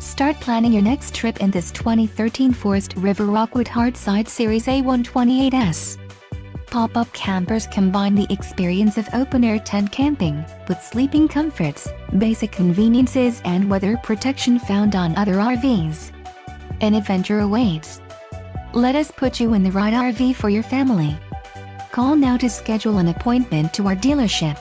Start planning your next trip in this 2013 Forest River Rockwood Hardside Series A128S. Pop-up campers combine the experience of open-air tent camping with sleeping comforts, basic conveniences and weather protection found on other RVs. An adventure awaits. Let us put you in the right RV for your family. Call now to schedule an appointment to our dealership.